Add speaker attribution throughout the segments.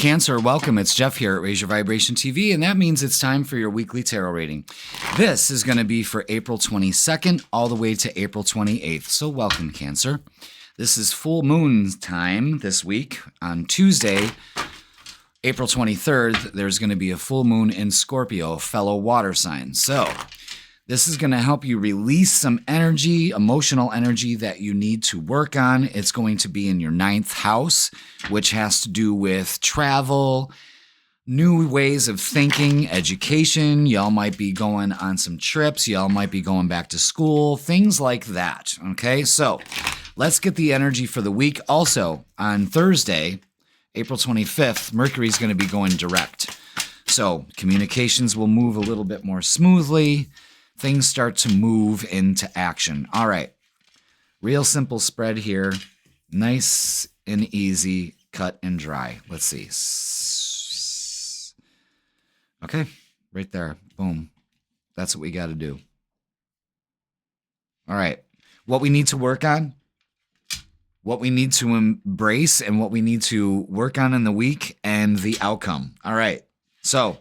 Speaker 1: Cancer, welcome. It's Jeff here at Raise Your Vibration TV, and that means it's time for your weekly tarot reading. This is going to be for April 22nd all the way to April 28th. So welcome, Cancer. This is full moon time this week. On Tuesday, April 23rd, there's going to be a full moon in Scorpio, fellow water sign. So this is going to help you release some energy, emotional energy that you need to work on. It's going to be in your 9th house, which has to do with travel, new ways of thinking, education. Y'all might be going on some trips. Y'all might be going back to school, things like that. Okay, so let's get the energy for the week. Also, on Thursday, April 25th, Mercury's going to be going direct. So communications will move a little bit more smoothly. Things start to move into action. All right. Real simple spread here. Nice and easy, cut and dry. Let's see. Okay, right there. Boom. That's what we got to do. All right. What we need to work on, what we need to embrace, and what we need to work on in the week, and the outcome. All right. So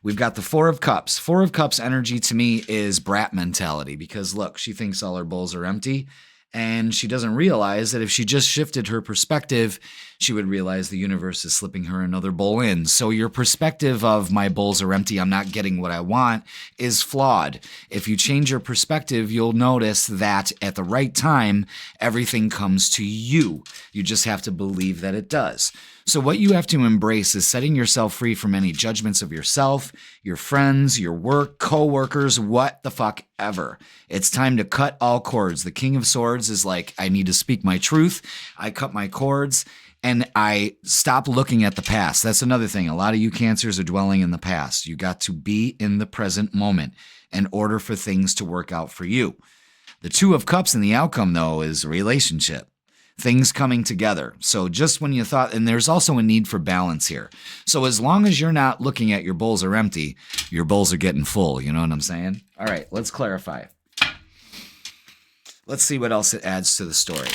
Speaker 1: we've got the Four of Cups. Four of Cups energy to me is brat mentality because, look, she thinks all her bowls are empty, and she doesn't realize that if she just shifted her perspective, she would realize the universe is slipping her another bowl in. So your perspective of my bowls are empty, I'm not getting what I want, is flawed. If you change your perspective, you'll notice that at the right time, everything comes to you. You just have to believe that it does. So what you have to embrace is setting yourself free from any judgments of yourself, your friends, your work, co-workers, what the fuck ever. It's time to cut all cords. The King of Swords is like, I need to speak my truth. I cut my cords and I stop looking at the past. That's another thing. A lot of you Cancers are dwelling in the past. You got to be in the present moment in order for things to work out for you. The Two of Cups in the outcome, though, is a relationship. Things coming together. So just when you thought, and there's also a need for balance here. So as long as you're not looking at your bowls are empty, your bowls are getting full. You know what I'm saying? All right, let's clarify. Let's see what else it adds to the story.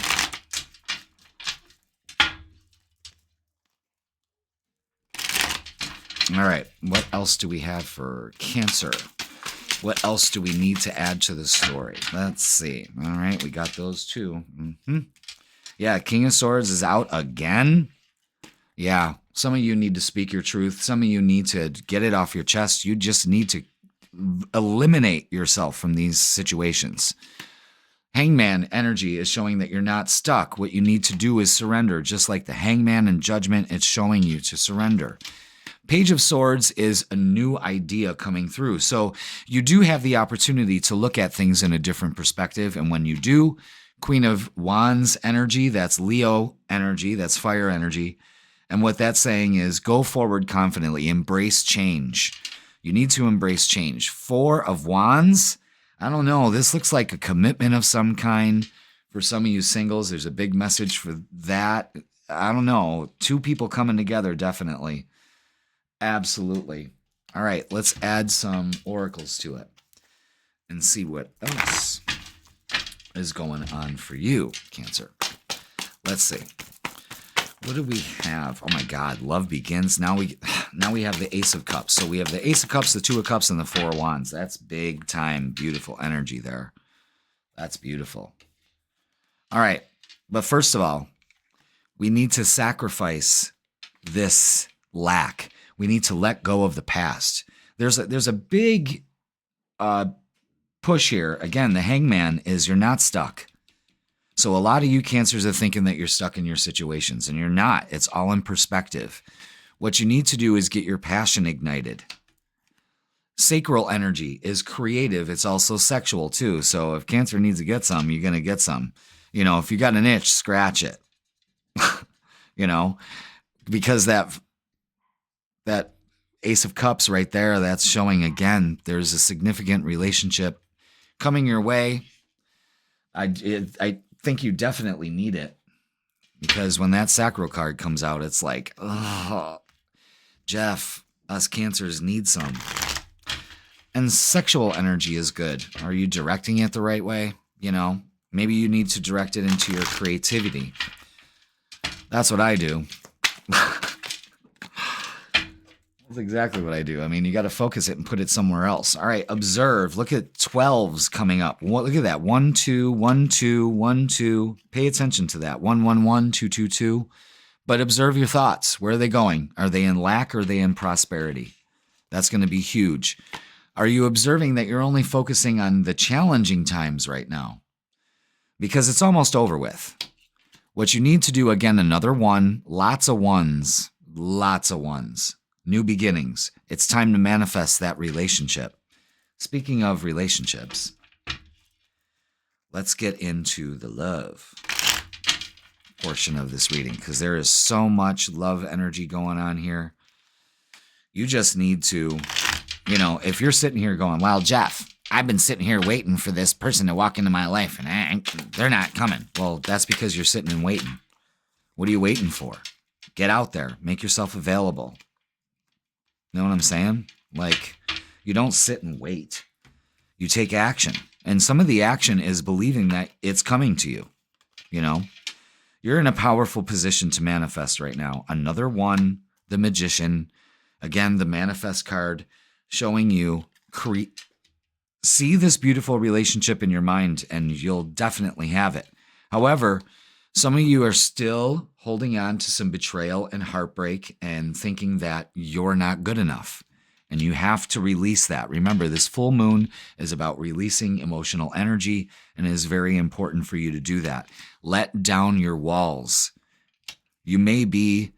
Speaker 1: All right, what else do we have for Cancer? What else do we need to add to the story? Let's see. All right, we got those two. Yeah, King of Swords is out again. Yeah, some of you need to speak your truth. Some of you need to get it off your chest. You just need to eliminate yourself from these situations. Hangman energy is showing that you're not stuck. What you need to do is surrender. Just like the Hangman in Judgment, it's showing you to surrender. Page of Swords is a new idea coming through. So you do have the opportunity to look at things in a different perspective. And when you do, Queen of Wands energy, that's Leo energy, that's fire energy. And what that's saying is go forward confidently, embrace change. You need to embrace change. Four of Wands, I don't know, this looks like a commitment of some kind. For some of you singles, there's a big message for that. I don't know, two people coming together, definitely. Absolutely. All right, let's add some oracles to it and see what else is going on for you, Cancer. Let's see. What do we have? Oh my God, love begins. Now we have the Ace of Cups. So we have the Ace of Cups, the Two of Cups, and the Four of Wands. That's big time, beautiful energy there. That's beautiful. All right, but first of all, we need to sacrifice this lack. We need to let go of the past. There's a big push here. Again, the Hangman is you're not stuck. So a lot of you Cancers are thinking that you're stuck in your situations, and you're not. It's all in perspective. What you need to do is get your passion ignited. Sacral energy is creative. It's also sexual too. So if Cancer needs to get some, you're going to get some. You know, if you got an itch, scratch it. You know, because that Ace of Cups right there, that's showing again, there's a significant relationship coming your way. I think you definitely need it because when that sacral card comes out, it's like, oh, Jeff, us Cancers need some. And sexual energy is good. Are you directing it the right way? You know, maybe you need to direct it into your creativity. That's what I do. That's exactly what I do. I mean, you got to focus it and put it somewhere else. All right, observe. Look at 12s coming up. Look at that. 1, 2, 1, 2, 1, 2. Pay attention to that. 1, 1, 1, 2, 2, 2. But observe your thoughts. Where are they going? Are they in lack or are they in prosperity? That's going to be huge. Are you observing that you're only focusing on the challenging times right now? Because it's almost over with. What you need to do, again, another one, lots of ones, new beginnings. It's time to manifest that relationship. Speaking of relationships, let's get into the love portion of this reading because there is so much love energy going on here. You just need to, if you're sitting here going, well, Jeff, I've been sitting here waiting for this person to walk into my life and they're not coming. Well, that's because you're sitting and waiting. What are you waiting for? Get out there. Make yourself available. Know what I'm saying? Like, you don't sit and wait. You take action. And some of the action is believing that it's coming to you. You're in a powerful position to manifest right now. Another one, the Magician. Again, the manifest card showing you see this beautiful relationship in your mind and you'll definitely have it. However, some of you are still holding on to some betrayal and heartbreak and thinking that you're not good enough. And you have to release that. Remember, this full moon is about releasing emotional energy, and it is very important for you to do that. Let down your walls. You may be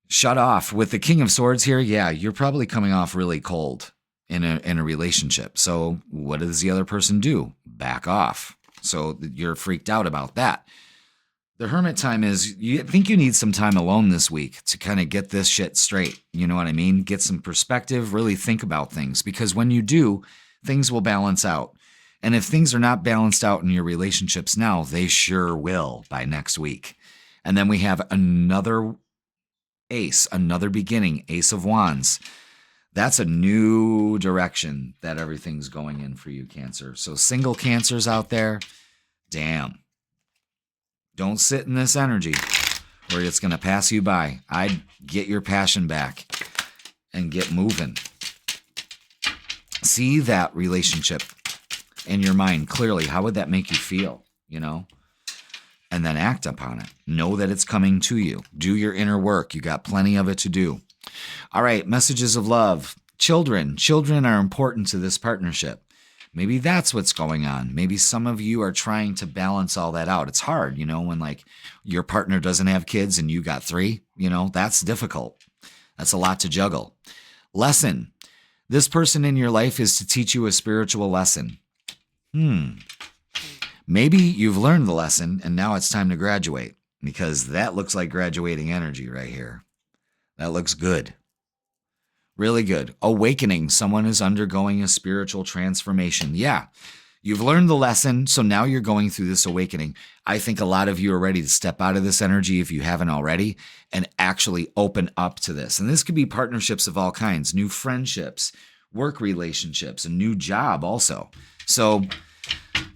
Speaker 1: shut off. With the King of Swords here, yeah, you're probably coming off really cold in a relationship. So what does the other person do? Back off. So you're freaked out about that. The hermit time is, you think you need some time alone this week to kind of get this shit straight. You know what I mean? Get some perspective, really think about things. Because when you do, things will balance out. And if things are not balanced out in your relationships now, they sure will by next week. And then we have another ace, another beginning, Ace of Wands. That's a new direction that everything's going in for you, Cancer. So single Cancers out there, damn. Don't sit in this energy where it's going to pass you by. I'd get your passion back and get moving. See that relationship in your mind clearly. How would that make you feel, And then act upon it. Know that it's coming to you. Do your inner work. You got plenty of it to do. All right, messages of love. Children are important to this partnership. Maybe that's what's going on. Maybe some of you are trying to balance all that out. It's hard, when your partner doesn't have kids and you got 3, that's difficult. That's a lot to juggle. Lesson. This person in your life is to teach you a spiritual lesson. Maybe you've learned the lesson and now it's time to graduate, because that looks like graduating energy right here. That looks good. Really good. Awakening. Someone is undergoing a spiritual transformation. Yeah, you've learned the lesson, so now you're going through this awakening. I think a lot of you are ready to step out of this energy if you haven't already and actually open up to this. And this could be partnerships of all kinds, new friendships, work relationships, a new job also. So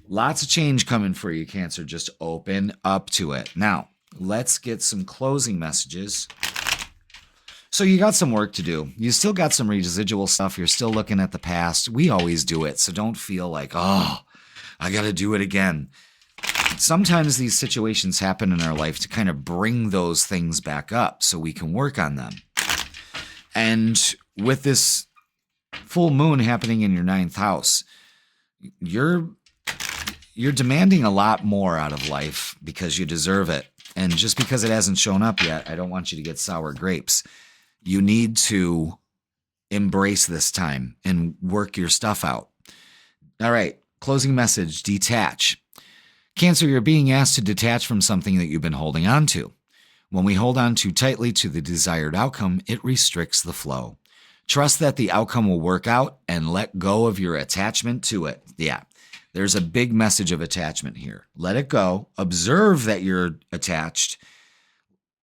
Speaker 1: lots of change coming for you, Cancer. Just open up to it. Now, let's get some closing messages. So you got some work to do. You still got some residual stuff. You're still looking at the past. We always do it. So don't feel like, I got to do it again. Sometimes these situations happen in our life to kind of bring those things back up so we can work on them. And with this full moon happening in your 9th house, you're demanding a lot more out of life because you deserve it. And just because it hasn't shown up yet, I don't want you to get sour grapes. You need to embrace this time and work your stuff out. All right, closing message, detach. Cancer, you're being asked to detach from something that you've been holding on to. When we hold on too tightly to the desired outcome, it restricts the flow. Trust that the outcome will work out and let go of your attachment to it. Yeah, there's a big message of attachment here. Let it go. Observe that you're attached.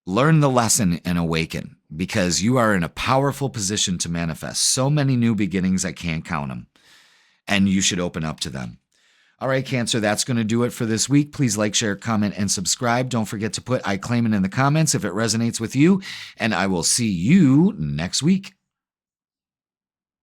Speaker 1: Learn the lesson and awaken, because you are in a powerful position to manifest so many new beginnings, I can't count them. And you should open up to them. All right, Cancer, that's going to do it for this week. Please like, share, comment, and subscribe. Don't forget to put I claim it in the comments if it resonates with you, and I will see you next week.